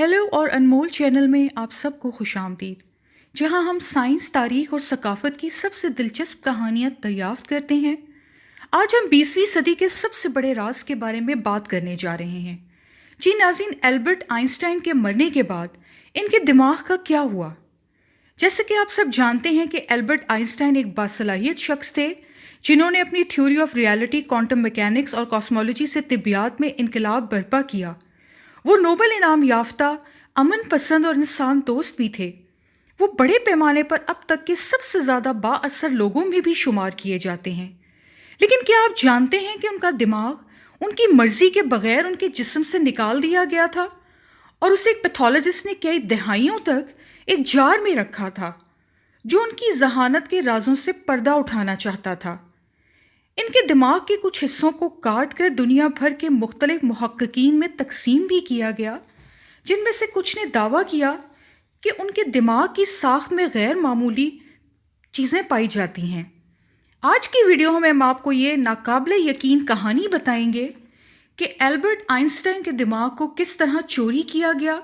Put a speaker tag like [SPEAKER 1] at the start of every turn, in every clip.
[SPEAKER 1] Hello और अनमोल channel में आप सबको खुशामदीद, जहां हम साइंस, तारीख और सकाफत की सबसे दिलचस्प कहानियां दरियाफ्त करते हैं। आज हम 20वीं सदी के सबसे बड़े राज के बारे में बात करने जा रहे हैं। जी नाज़रीन, एल्बर्ट आइंस्टाइन के मरने के बाद इनके दिमाग का क्या हुआ? जैसे कि आप सब जानते हैं कि एल्बर्ट आइंस्टाइन एक बासलाहियत शख्स थे जिन्होंने अपनी theory of reality, quantum mechanics और कॉस्मोलॉजी से तिब्बियात में इनकलाब बर्पा किया। वो नोबेल इनाम याफ्ता, अमन पसंद और इंसान दोस्त भी थे। वो बड़े पैमाने पर अब तक के सबसे ज़्यादा बाअसर लोगों में भी शुमार किए जाते हैं। लेकिन क्या आप जानते हैं कि उनका दिमाग उनकी मर्जी के बगैर उनके जिस्म से निकाल दिया गया था और उसे एक पैथोलॉजिस्ट ने कई दहाइयों तक एक जार में रखा था, जो उनकी जहानत के राजों से पर्दा उठाना चाहता था। इनके दिमाग के कुछ हिस्सों को काट कर दुनिया भर के मुख्तलिफ मुहक्किकीन में तकसीम भी किया गया, जिनमें से कुछ ने दावा किया कि उनके दिमाग की साख्त में गैर मामूली चीज़ें पाई जाती हैं। आज की वीडियो में हम आपको ये नाकाबिले यकीन कहानी बताएंगे कि एल्बर्ट आइंस्टाइन के दिमाग को किस तरह चोरी किया गया,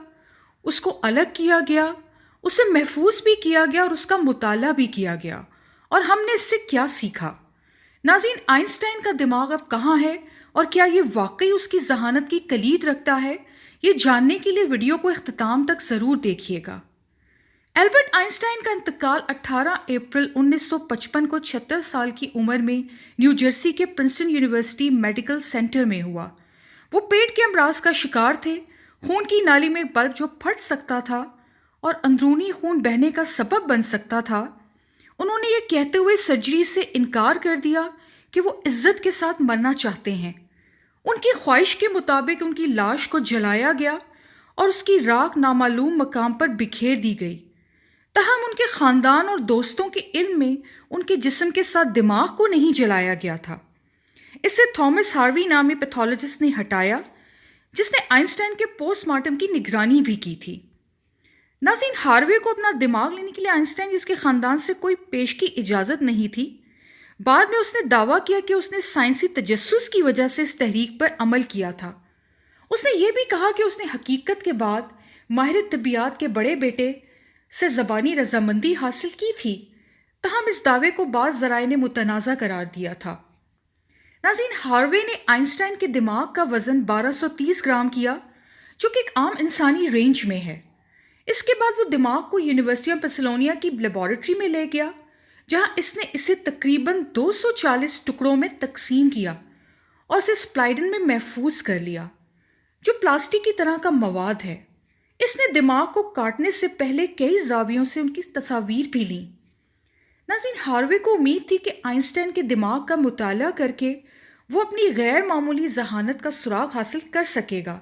[SPEAKER 1] उसको अलग किया गया, उसे महफूज भी किया गया और उसका मुताला भी किया गया, और हमने इससे क्या सीखा। नाज़रीन, आइंस्टाइन का दिमाग अब कहाँ है और क्या ये वाकई उसकी जहानत की कलीद रखता है? ये जानने के लिए वीडियो को इख्तिताम तक ज़रूर देखिएगा। एल्बर्ट आइंस्टाइन का इंतकाल 18 अप्रैल 1955 को 76 साल की उम्र में न्यू जर्सी के प्रिंसटन यूनिवर्सिटी मेडिकल सेंटर में हुआ। वो पेट के अमराज का शिकार थे। खून की नाली में बल्ब जो फट सकता था और अंदरूनी खून बहने का सबब बन सकता था। उन्होंने ये कहते हुए सर्जरी से इनकार कर दिया कि वो इज्जत के साथ मरना चाहते हैं। उनकी ख्वाहिश के मुताबिक उनकी लाश को जलाया गया और उसकी राख नामालूम मकाम पर बिखेर दी गई। तहम उनके ख़ानदान और दोस्तों के इल्म में उनके जिस्म के साथ दिमाग को नहीं जलाया गया था। इसे थॉमस हार्वी नामी पैथोलॉजिस्ट ने हटाया, जिसने आइंस्टाइन के पोस्टमार्टम की निगरानी भी की थी। नाज़रीन, हार्वे को अपना दिमाग लेने के लिए आइंस्टाइन की उसके ख़ानदान से कोई पेश की इजाज़त नहीं थी। बाद में उसने दावा किया कि उसने साइंसी तजस्सुस की वजह से इस तहरीक पर अमल किया था। उसने ये भी कहा कि उसने हकीकत के बाद माहिर तिब्बियात के बड़े बेटे से ज़बानी रजामंदी हासिल की थी। तहम इस दावे को बाज़ ज़राए ने मुतनाज़ा करार दिया था। नाज़रीन, हार्वे ने आइंस्टाइन के दिमाग का वज़न 1230 ग्राम किया, जो कि एक आम इंसानी रेंज में है। इसके बाद वो दिमाग को यूनिवर्सिटी ऑफ पेंसिल्वेनिया की लेबॉरेटरी में ले गया, जहां इसने इसे तकरीबन 240 टुकड़ों में तकसीम किया और इसे स्प्लाइडन में महफूज कर लिया, जो प्लास्टिक की तरह का मवाद है। इसने दिमाग को काटने से पहले कई जावियों से उनकी तस्वीर भी ली। नाज़रीन, हार्वे को उम्मीद थी कि आइंस्टाइन के दिमाग का मुताला करके वो अपनी गैर मामूली जहानत का सुराग हासिल कर सकेगा।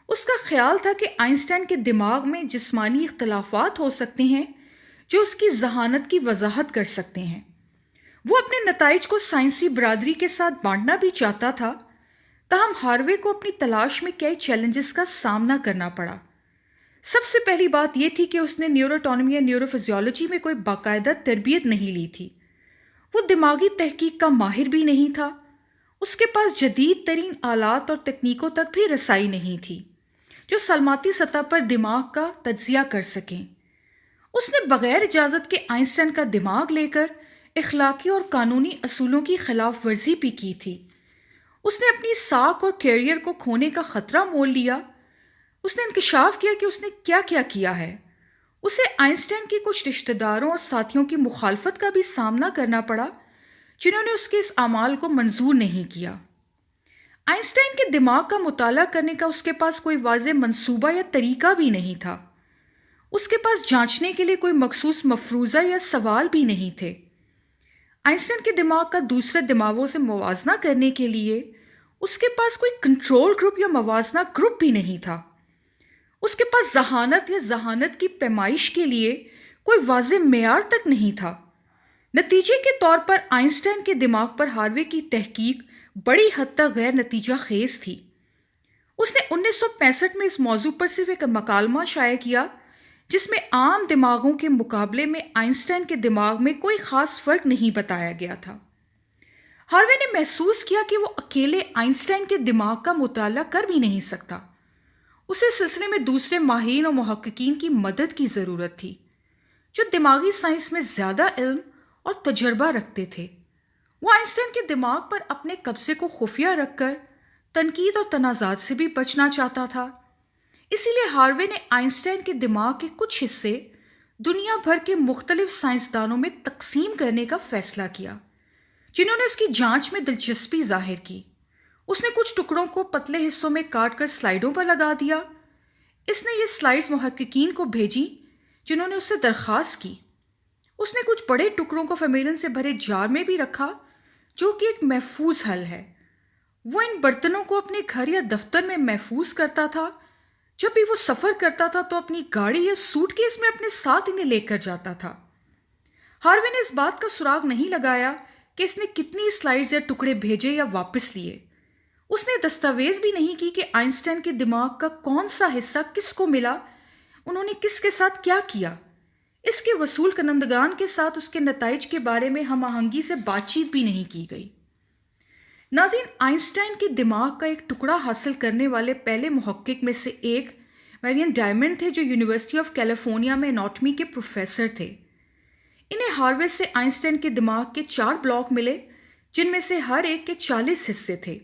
[SPEAKER 1] उसका ख्याल था कि आइंस्टाइन के दिमाग में जिस्मानी इख्तलाफात हो सकते हैं जो उसकी जहानत की वजाहत कर सकते हैं। वो अपने नताइज को साइंसी बरादरी के साथ बांटना भी चाहता था। ताहम हार्वे को अपनी तलाश में कई चैलेंजेस का सामना करना पड़ा। सबसे पहली बात यह थी कि उसने न्यूरोटॉनमी या न्यूरोफिजियोलॉजी में कोई बाकायदा तरबियत नहीं ली थी। वो दिमागी तहकीक का माहिर भी नहीं था। उसके पास जदीद तरीन आलात और तकनीकों तक भी रसाई नहीं थी जो सलमाती सतह पर दिमाग का तज्जिया कर सकें। उसने बग़ैर इजाज़त के आइंस्टाइन का दिमाग लेकर इखलाकी और कानूनी असूलों की खिलाफ वर्जी भी की थी। उसने अपनी साख और कैरियर को खोने का ख़तरा मोल लिया। उसने इंकशाफ किया कि उसने क्या क्या किया है। उसे आइंस्टाइन के कुछ रिश्तेदारों और साथियों की मुखालफत का भी सामना करना पड़ा, जिन्होंने उसके इस अमाल को मंजूर नहीं किया। आइंस्टाइन के दिमाग का मुताला करने का उसके पास कोई वाज़ेह मंसूबा या तरीका भी नहीं था। उसके पास जांचने के लिए कोई मखसूस मफरूज़ा या सवाल भी नहीं थे। आइंस्टाइन के दिमाग का दूसरे दिमागों से मुवाजना करने के लिए उसके पास कोई कंट्रोल ग्रुप या मवाजना ग्रुप भी नहीं था। उसके पास जहानत या जहानत की पैमाइश के लिए कोई वाज़ेह मेयार तक नहीं था। नतीजे के तौर पर आइंस्टाइन के दिमाग पर हार्वे की तहकीक बड़ी हद तक गैर नतीजा खेज थी। उसने 1965 में इस मौजू पर सिर्फ एक मकालमा शाया किया, जिसमें आम दिमागों के मुकाबले में आइंस्टाइन के दिमाग में कोई ख़ास फ़र्क नहीं बताया गया था। हार्वे ने महसूस किया कि वो अकेले आइंस्टाइन के दिमाग का मुताला कर भी नहीं सकता। اسے اس سلسلے میں دوسرے ماہرین اور محققین کی مدد کی ضرورت تھی جو دماغی سائنس میں زیادہ علم اور تجربہ رکھتے تھے۔ وہ آئنسٹائن کے دماغ پر اپنے قبضے کو خفیہ رکھ کر تنقید اور تنازعات سے بھی بچنا چاہتا تھا۔ اسی لیے ہاروے نے آئنسٹائن کے دماغ کے کچھ حصے دنیا بھر کے مختلف سائنسدانوں میں تقسیم کرنے کا فیصلہ کیا جنہوں نے اس کی جانچ میں دلچسپی ظاہر کی۔ اس نے کچھ ٹکڑوں کو پتلے حصوں میں کاٹ کر سلائیڈوں پر لگا دیا۔ اس نے یہ سلائیڈز محققین کو بھیجی جنہوں نے اس سے درخواست کی۔ اس نے کچھ بڑے ٹکڑوں کو فارمیلن سے بھرے جار میں بھی رکھا جو کہ ایک محفوظ حل ہے۔ وہ ان برتنوں کو اپنے گھر یا دفتر میں محفوظ کرتا تھا۔ جب بھی وہ سفر کرتا تھا تو اپنی گاڑی یا سوٹ کیس میں اپنے ساتھ انہیں لے کر جاتا تھا۔ ہاروے نے اس بات کا سراغ نہیں لگایا کہ اس نے کتنی سلائیڈز یا ٹکڑے بھیجے یا واپس لیے۔ اس نے دستاویز بھی نہیں کی کہ آئنسٹائن کے دماغ کا کون سا حصہ کس کو ملا، انہوں نے کس کے ساتھ کیا کیا۔ اس کے وصول کنندگان کے ساتھ اس کے نتائج کے بارے میں ہم آہنگی سے بات چیت بھی نہیں کی گئی۔ ناظرین، آئنسٹائن کے دماغ کا ایک ٹکڑا حاصل کرنے والے پہلے محقق میں سے ایک میرین ڈائمنڈ تھے جو یونیورسٹی آف کیلیفورنیا میں اناٹمی کے پروفیسر تھے۔ انہیں ہاروے سے آئنسٹائن کے دماغ کے 4 بلاک ملے جن میں سے ہر ایک کے 40 حصے تھے۔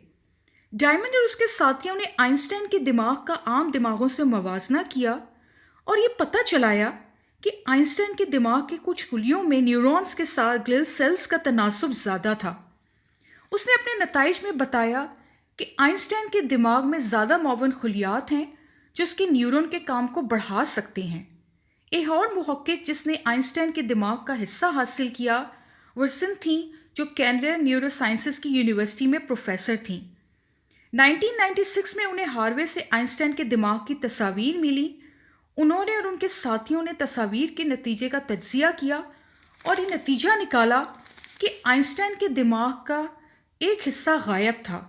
[SPEAKER 1] ڈائمنڈ اور اس کے ساتھیوں نے آئنسٹائن کے دماغ کا عام دماغوں سے موازنہ کیا اور یہ پتہ چلایا کہ آئنسٹائن کے دماغ کے کچھ خلیوں میں نیورونز کے ساتھ گلیل سیلز کا تناسب زیادہ تھا۔ اس نے اپنے نتائج میں بتایا کہ آئنسٹائن کے دماغ میں زیادہ معاون خلیات ہیں جو اس کے نیورون کے کام کو بڑھا سکتے ہیں۔ ایک اور محقق جس نے آئنسٹائن کے دماغ کا حصہ حاصل کیا ورسن تھیں جو کینیڈا نیورو سائنسز کی یونیورسٹی میں پروفیسر تھیں۔ 1996 میں انہیں ہاروے سے آئنسٹائن کے دماغ کی تصاویر ملی۔ انہوں نے اور ان کے ساتھیوں نے تصاویر کے نتیجے کا تجزیہ کیا اور یہ نتیجہ نکالا کہ آئنسٹائن کے دماغ کا ایک حصہ غائب تھا۔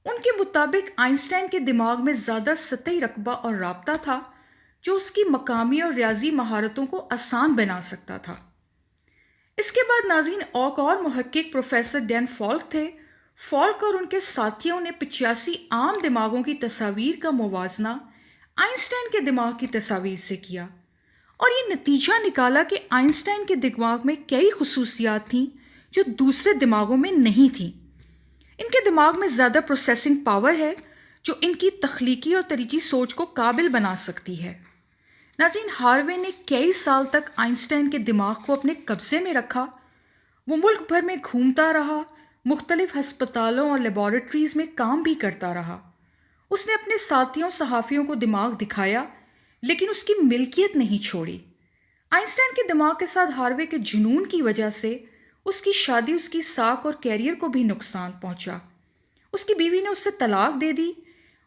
[SPEAKER 1] ان کے مطابق آئنسٹائن کے دماغ میں زیادہ سطحی رقبہ اور رابطہ تھا جو اس کی مقامی اور ریاضی مہارتوں کو آسان بنا سکتا تھا۔ اس کے بعد ناظرین ایک اور محقق پروفیسر ڈین فالک تھے۔ فالک اور ان کے ساتھیوں نے 85 عام دماغوں کی تصاویر کا موازنہ آئنسٹائن کے دماغ کی تصاویر سے کیا اور یہ نتیجہ نکالا کہ آئنسٹائن کے دماغ میں کئی خصوصیات تھیں جو دوسرے دماغوں میں نہیں تھیں۔ ان کے دماغ میں زیادہ پروسیسنگ پاور ہے جو ان کی تخلیقی اور ترجیحی سوچ کو قابل بنا سکتی ہے۔ ناظرین، ہاروے نے کئی سال تک آئنسٹائن کے دماغ کو اپنے قبضے میں رکھا۔ وہ ملک بھر میں گھومتا رہا، مختلف ہسپتالوں اور لیبارٹریز میں کام بھی کرتا رہا۔ اس نے اپنے ساتھیوں صحافیوں کو دماغ دکھایا لیکن اس کی ملکیت نہیں چھوڑی۔ آئنسٹائن کے دماغ کے ساتھ ہاروے کے جنون کی وجہ سے اس کی شادی، اس کی ساکھ اور کیریئر کو بھی نقصان پہنچا۔ اس کی بیوی نے اس سے طلاق دے دی۔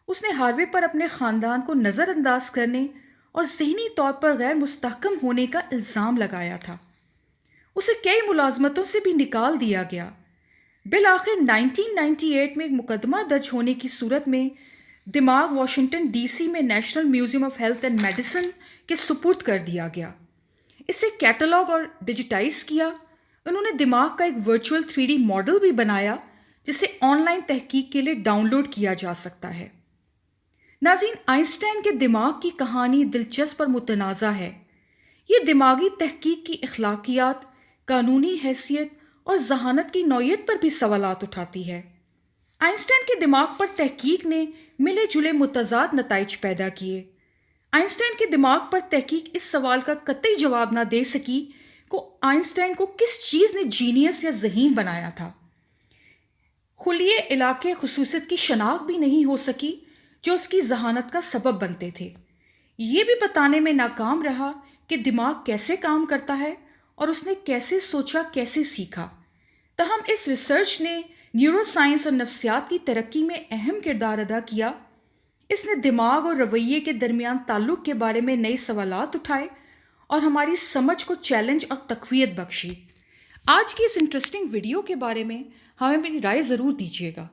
[SPEAKER 1] اس نے ہاروے پر اپنے خاندان کو نظر انداز کرنے اور ذہنی طور پر غیر مستحکم ہونے کا الزام لگایا تھا۔ اسے کئی ملازمتوں سے بھی نکال دیا گیا۔ بالآخر 1998 میں ایک مقدمہ درج ہونے کی صورت میں دماغ واشنگٹن ڈی سی میں national museum of health and medicine کے سپرد کر دیا گیا۔ اسے کیٹلاگ اور ڈیجیٹائز کیا۔ انہوں نے دماغ کا ایک ورچوئل 3D ماڈل بھی بنایا جسے آن لائن تحقیق کے لیے ڈاؤن لوڈ کیا جا سکتا ہے۔ ناظرین، آئنسٹائن کے دماغ کی کہانی دلچسپ اور متنازع ہے۔ یہ دماغی تحقیق کی اخلاقیات، قانونی حیثیت اور ذہانت کی نوعیت پر بھی سوالات اٹھاتی ہے۔ آئنسٹائن کے دماغ پر تحقیق نے ملے جلے متضاد نتائج پیدا کیے۔ آئنسٹائن کے دماغ پر تحقیق اس سوال کا قطعی جواب نہ دے سکی کہ آئنسٹائن کو کس چیز نے جینیس یا ذہین بنایا تھا۔ خلیے علاقے خصوصیت کی شناخت بھی نہیں ہو سکی جو اس کی ذہانت کا سبب بنتے تھے۔ یہ بھی بتانے میں ناکام رہا کہ دماغ کیسے کام کرتا ہے اور اس نے کیسے سوچا، کیسے سیکھا۔ تاہم اس ریسرچ نے نیورو سائنس اور نفسیات کی ترقی میں اہم کردار ادا کیا۔ اس نے دماغ اور رویے کے درمیان تعلق کے بارے میں نئے سوالات اٹھائے اور ہماری سمجھ کو چیلنج اور تقویت بخشی۔ آج کی اس انٹرسٹنگ ویڈیو کے بارے میں ہمیں اپنی رائے ضرور دیجیے گا۔